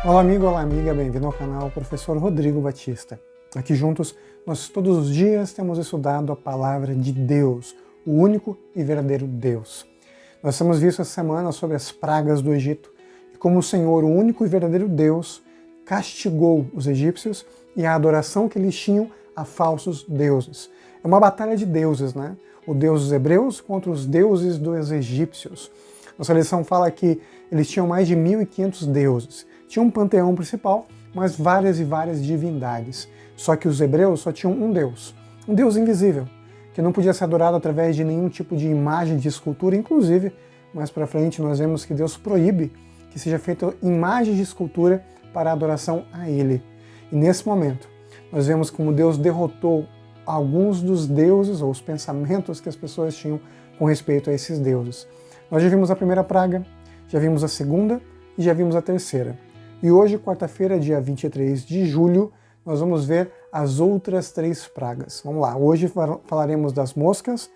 Olá amigo, olá amiga, bem-vindo ao canal Professor Rodrigo Batista. Aqui juntos, nós todos os dias temos estudado a palavra de Deus, o único e verdadeiro Deus. Nós temos visto essa semana sobre as pragas do Egito e como o Senhor, o único e verdadeiro Deus, castigou os egípcios e a adoração que eles tinham a falsos deuses. É uma batalha de deuses, né? O Deus dos hebreus contra os deuses dos egípcios. Nossa lição fala que eles tinham mais de 1.500 deuses. Tinha um panteão principal, mas várias e várias divindades. Só que os hebreus só tinham um Deus invisível, que não podia ser adorado através de nenhum tipo de imagem de escultura, inclusive, mais para frente nós vemos que Deus proíbe que seja feita imagem de escultura para adoração a Ele. E nesse momento, nós vemos como Deus derrotou alguns dos deuses, ou os pensamentos que as pessoas tinham com respeito a esses deuses. Nós já vimos a primeira praga, já vimos a segunda e já vimos a terceira. E hoje, quarta-feira, dia 23 de julho, nós vamos ver as outras 3 pragas. Vamos lá, hoje falaremos das moscas,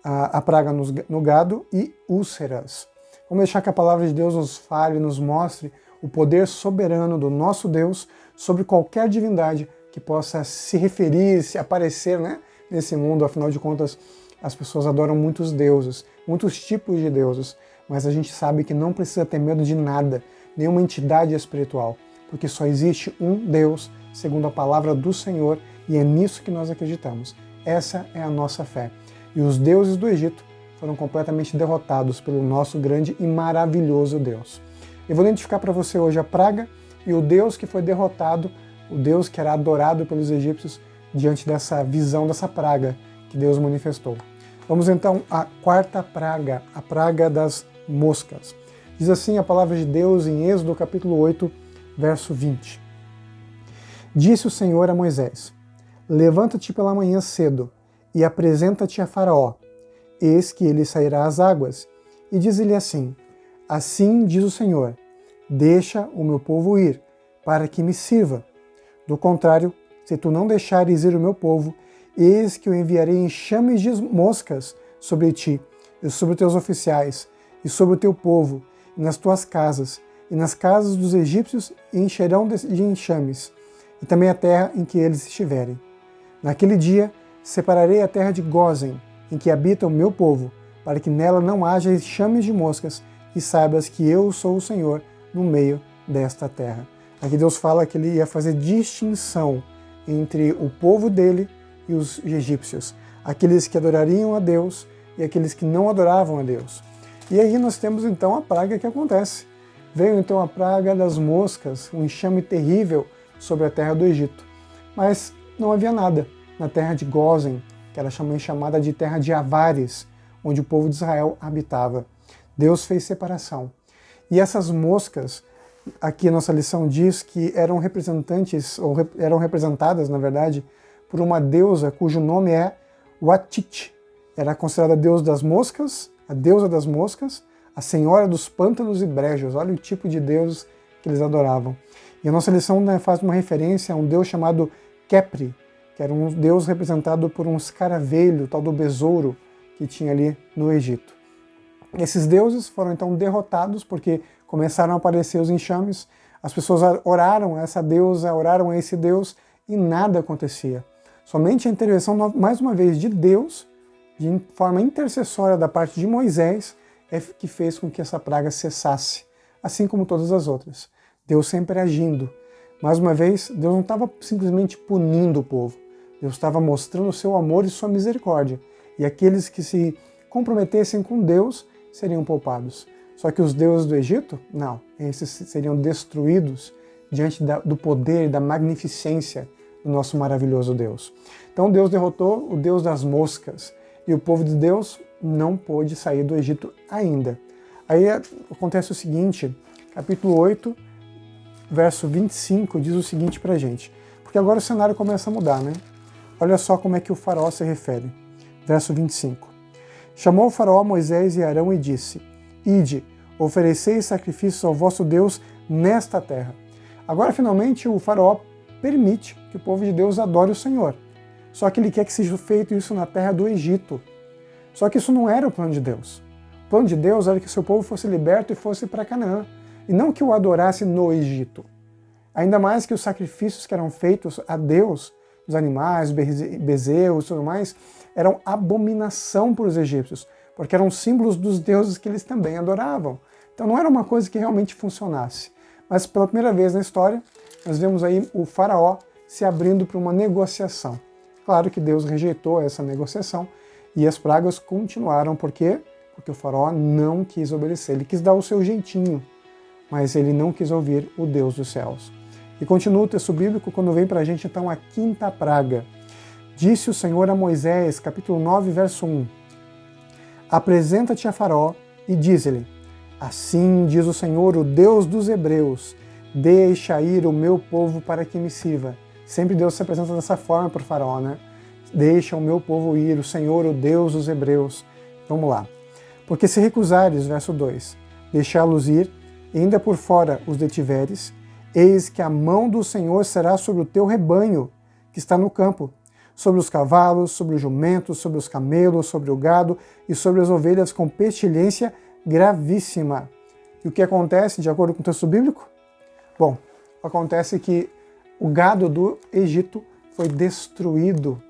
a praga no gado e úlceras. Vamos deixar que a palavra de Deus nos fale e nos mostre o poder soberano do nosso Deus sobre qualquer divindade que possa se referir, se aparecer, né, nesse mundo. Afinal de contas, as pessoas adoram muitos deuses, muitos tipos de deuses, mas a gente sabe que não precisa ter medo de nada, nenhuma entidade espiritual, porque só existe um Deus, segundo a palavra do Senhor, e é nisso que nós acreditamos. Essa é a nossa fé. E os deuses do Egito foram completamente derrotados pelo nosso grande e maravilhoso Deus. Eu vou identificar para você hoje a praga e o Deus que foi derrotado, o Deus que era adorado pelos egípcios diante dessa visão, dessa praga que Deus manifestou. Vamos então à quarta praga, a praga das moscas. Diz assim a palavra de Deus em Êxodo capítulo 8, verso 20. Disse o Senhor a Moisés: Levanta-te pela manhã cedo e apresenta-te a Faraó. Eis que ele sairá às águas. E diz-lhe assim: Assim diz o Senhor: Deixa o meu povo ir, para que me sirva. Do contrário, se tu não deixares ir o meu povo, eis que eu enviarei enxames de moscas sobre ti, e sobre teus oficiais, e sobre o teu povo, e nas tuas casas, e nas casas dos egípcios encherão de enxames, e também a terra em que eles estiverem. Naquele dia separarei a terra de Gósen, em que habita o meu povo, para que nela não haja enxames de moscas, e saibas que eu sou o Senhor no meio desta terra. Aqui Deus fala que ele ia fazer distinção entre o povo dele e os egípcios, aqueles que adorariam a Deus e aqueles que não adoravam a Deus. E aí nós temos então a praga que acontece. Veio então a praga das moscas, um enxame terrível sobre a terra do Egito. Mas não havia nada na terra de Gósen, que era chamada de terra de Avares, onde o povo de Israel habitava. Deus fez separação. E essas moscas, aqui a nossa lição diz que eram representantes, ou eram representadas, na verdade, por uma deusa cujo nome é Watit. Era considerada a deusa das moscas, a senhora dos pântanos e brejos. Olha o tipo de deuses que eles adoravam. E a nossa lição, né, faz uma referência a um deus chamado Khepri, que era um deus representado por um escaravelho, tal do besouro, que tinha ali no Egito. Esses deuses foram então derrotados porque começaram a aparecer os enxames, as pessoas oraram a essa deusa, oraram a esse deus e nada acontecia. Somente a intervenção, mais uma vez, de Deus, de forma intercessória da parte de Moisés, é que fez com que essa praga cessasse, assim como todas as outras. Deus sempre agindo. Mais uma vez, Deus não estava simplesmente punindo o povo, Deus estava mostrando o seu amor e sua misericórdia, e aqueles que se comprometessem com Deus seriam poupados. Só que os deuses do Egito, não, esses seriam destruídos diante do poder e da magnificência do nosso maravilhoso Deus. Então Deus derrotou o Deus das moscas, e o povo de Deus não pôde sair do Egito ainda. Aí acontece o seguinte, capítulo 8, verso 25, diz o seguinte pra gente, porque agora o cenário começa a mudar, né? Olha só como é que o faraó se refere. Verso 25. Chamou o faraó Moisés e Arão e disse: Ide, ofereceis sacrifícios ao vosso Deus nesta terra. Agora, finalmente, o faraó permite que o povo de Deus adore o Senhor. Só que ele quer que seja feito isso na terra do Egito. Só que isso não era o plano de Deus. O plano de Deus era que seu povo fosse liberto e fosse para Canaã. E não que o adorasse no Egito. Ainda mais que os sacrifícios que eram feitos a Deus, os animais, bezerros e tudo mais, eram abominação para os egípcios, porque eram símbolos dos deuses que eles também adoravam. Então não era uma coisa que realmente funcionasse. Mas pela primeira vez na história, nós vemos aí o faraó se abrindo para uma negociação. Claro que Deus rejeitou essa negociação e as pragas continuaram. Por quê? Porque o faraó não quis obedecer. Ele quis dar o seu jeitinho, mas ele não quis ouvir o Deus dos céus. E continua o texto bíblico quando vem para a gente então a quinta praga. Disse o Senhor a Moisés, capítulo 9, verso 1. Apresenta-te a Faraó e diz-lhe, assim diz o Senhor, o Deus dos hebreus, deixa ir o meu povo para que me sirva. Sempre Deus se apresenta dessa forma para o Faraó, né? Deixa o meu povo ir, o Senhor, o Deus dos hebreus. Vamos lá. Porque se recusares, verso 2, deixá-los ir, e ainda por fora os detiveres, eis que a mão do Senhor será sobre o teu rebanho, que está no campo, sobre os cavalos, sobre os jumentos, sobre os camelos, sobre o gado e sobre as ovelhas com pestilência gravíssima. E o que acontece, de acordo com o texto bíblico? Bom, acontece que o gado do Egito foi destruído.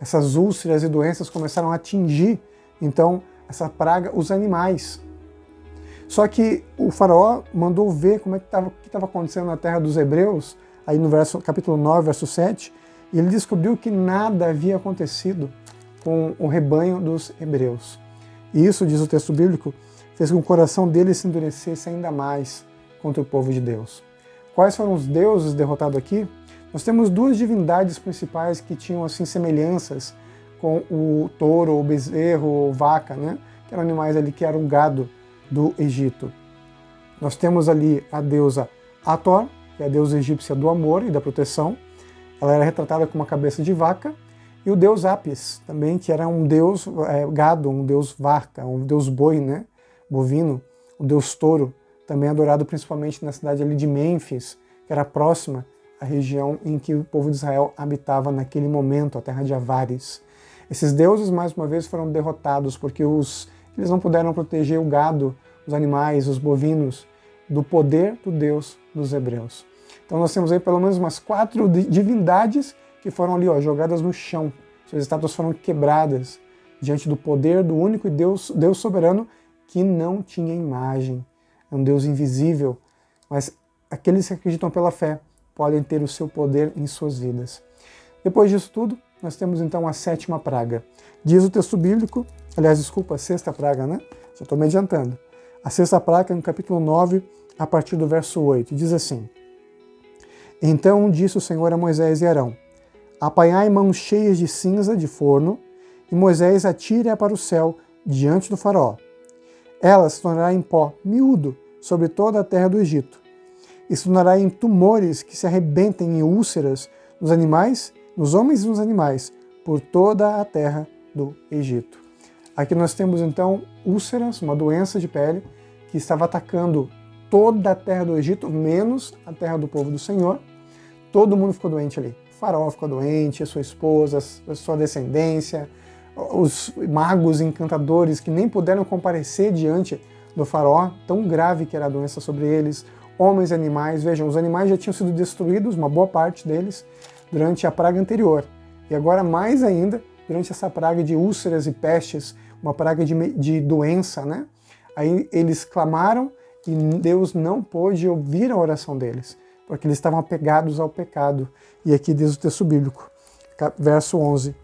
Essas úlceras e doenças começaram a atingir, então, essa praga, os animais. Só que o faraó mandou ver como é que estava acontecendo na terra dos hebreus, aí no capítulo 9, verso 7, e ele descobriu que nada havia acontecido com o rebanho dos hebreus. E isso, diz o texto bíblico, fez com que o coração dele se endurecesse ainda mais contra o povo de Deus. Quais foram os deuses derrotados aqui? Nós temos duas divindades principais que tinham assim semelhanças com o touro, o bezerro, ou vaca, né? Que eram animais ali que eram gado do Egito. Nós temos ali a deusa Hathor, que é a deusa egípcia do amor e da proteção. Ela era retratada com uma cabeça de vaca. E o deus Apis, também, que era um deus gado, um deus vaca, um deus boi, né? Bovino, o deus touro, também adorado principalmente na cidade ali de Mênfis, que era próxima à região em que o povo de Israel habitava naquele momento, a terra de Avares. Esses deuses, mais uma vez, foram derrotados porque eles não puderam proteger o gado, os animais, os bovinos, do poder do Deus dos hebreus. Então nós temos aí pelo menos umas 4 divindades que foram ali jogadas no chão. Suas estátuas foram quebradas diante do poder do único Deus soberano que não tinha imagem. É um Deus invisível, mas aqueles que acreditam pela fé podem ter o seu poder em suas vidas. Depois disso tudo, nós temos então a 7ª praga. Diz o texto bíblico, aliás, desculpa, a 6ª praga, né? Já estou me adiantando. A 6ª praga, no capítulo 9, a partir do verso 8, diz assim: Então disse o Senhor a Moisés e Arão, apanhai mãos cheias de cinza de forno, e Moisés atire-a para o céu diante do faraó. Ela se tornará em pó miúdo sobre toda a terra do Egito, e se tornará em tumores que se arrebentem em úlceras nos animais, nos homens e nos animais, por toda a terra do Egito. Aqui nós temos então úlceras, uma doença de pele, que estava atacando toda a terra do Egito, menos a terra do povo do Senhor. Todo mundo ficou doente ali. O faraó ficou doente, a sua esposa, a sua descendência, os magos encantadores que nem puderam comparecer diante do faraó, tão grave que era a doença sobre eles, homens e animais. Vejam, os animais já tinham sido destruídos, uma boa parte deles, durante a praga anterior. E agora, mais ainda, durante essa praga de úlceras e pestes, uma praga de doença, né? Aí eles clamaram e Deus não pôde ouvir a oração deles, porque eles estavam apegados ao pecado. E aqui diz o texto bíblico, verso 11.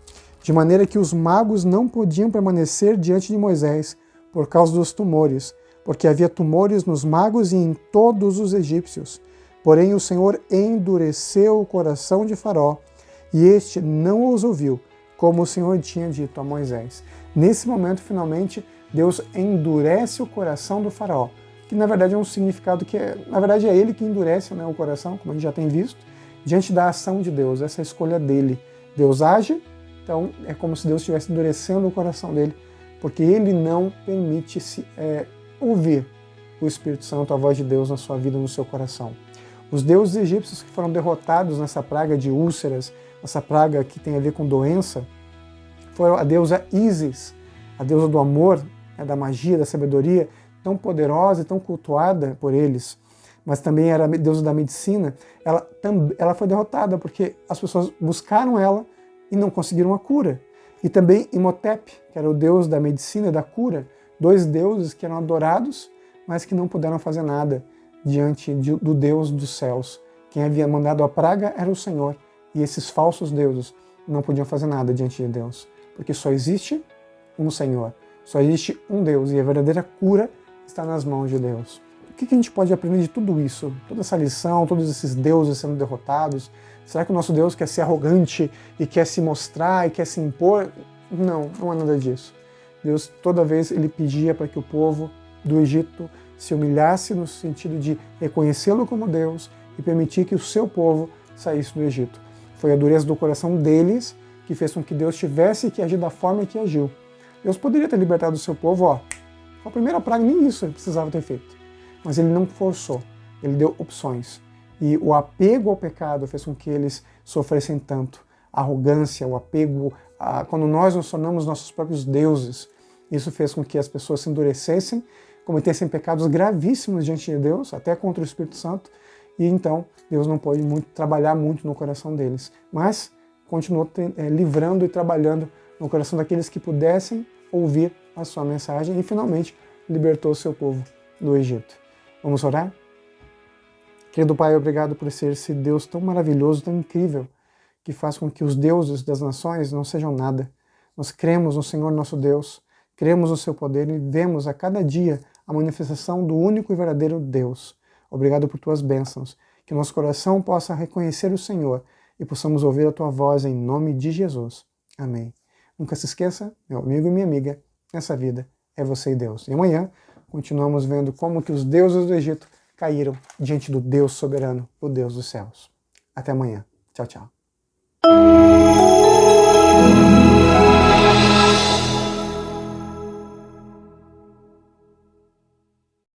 De maneira que os magos não podiam permanecer diante de Moisés por causa dos tumores, porque havia tumores nos magos e em todos os egípcios. Porém o Senhor endureceu o coração de Faraó, e este não os ouviu, como o Senhor tinha dito a Moisés. Nesse momento, finalmente, Deus endurece o coração do Faraó, que na verdade é um significado que, na verdade, é ele que endurece, né, o coração, como a gente já tem visto, diante da ação de Deus, essa escolha dele. Deus age, então é como se Deus estivesse endurecendo o coração dele, porque ele não permite ouvir o Espírito Santo, a voz de Deus na sua vida, no seu coração. Os deuses egípcios que foram derrotados nessa praga de úlceras, essa praga que tem a ver com doença, foram a deusa Ísis, a deusa do amor, da magia, da sabedoria, tão poderosa e tão cultuada por eles. mas também era deusa da medicina, ela foi derrotada porque as pessoas buscaram ela e não conseguiram a cura. E também Imhotep, que era o deus da medicina e da cura, dois deuses que eram adorados, mas que não puderam fazer nada diante do Deus dos céus. Quem havia mandado a praga era o Senhor, e esses falsos deuses não podiam fazer nada diante de Deus, porque só existe um Senhor, só existe um Deus, e a verdadeira cura está nas mãos de Deus. O que a gente pode aprender de tudo isso? Toda essa lição, todos esses deuses sendo derrotados? Será que o nosso Deus quer ser arrogante e quer se mostrar e quer se impor? Não, não é nada disso. Deus, toda vez, ele pedia para que o povo do Egito se humilhasse no sentido de reconhecê-lo como Deus e permitir que o seu povo saísse do Egito. Foi a dureza do coração deles que fez com que Deus tivesse que agir da forma que agiu. Deus poderia ter libertado o seu povo, com a primeira praga, nem isso ele precisava ter feito. Mas ele não forçou, ele deu opções. E o apego ao pecado fez com que eles sofressem tanto. A arrogância, o apego, quando nós nos tornamos nossos próprios deuses, isso fez com que as pessoas se endurecessem, cometessem pecados gravíssimos diante de Deus, até contra o Espírito Santo, e então Deus não pôde trabalhar muito no coração deles. Mas continuou livrando e trabalhando no coração daqueles que pudessem ouvir a sua mensagem e finalmente libertou o seu povo do Egito. Vamos orar? Querido Pai, obrigado por ser esse Deus tão maravilhoso, tão incrível, que faz com que os deuses das nações não sejam nada. Nós cremos no Senhor nosso Deus, cremos no seu poder e vemos a cada dia a manifestação do único e verdadeiro Deus. Obrigado por tuas bênçãos, que nosso coração possa reconhecer o Senhor e possamos ouvir a tua voz em nome de Jesus. Amém. Nunca se esqueça, meu amigo e minha amiga, nessa vida é você e Deus. E amanhã continuamos vendo como que os deuses do Egito caíram diante do Deus soberano, o Deus dos céus. Até amanhã. Tchau, tchau.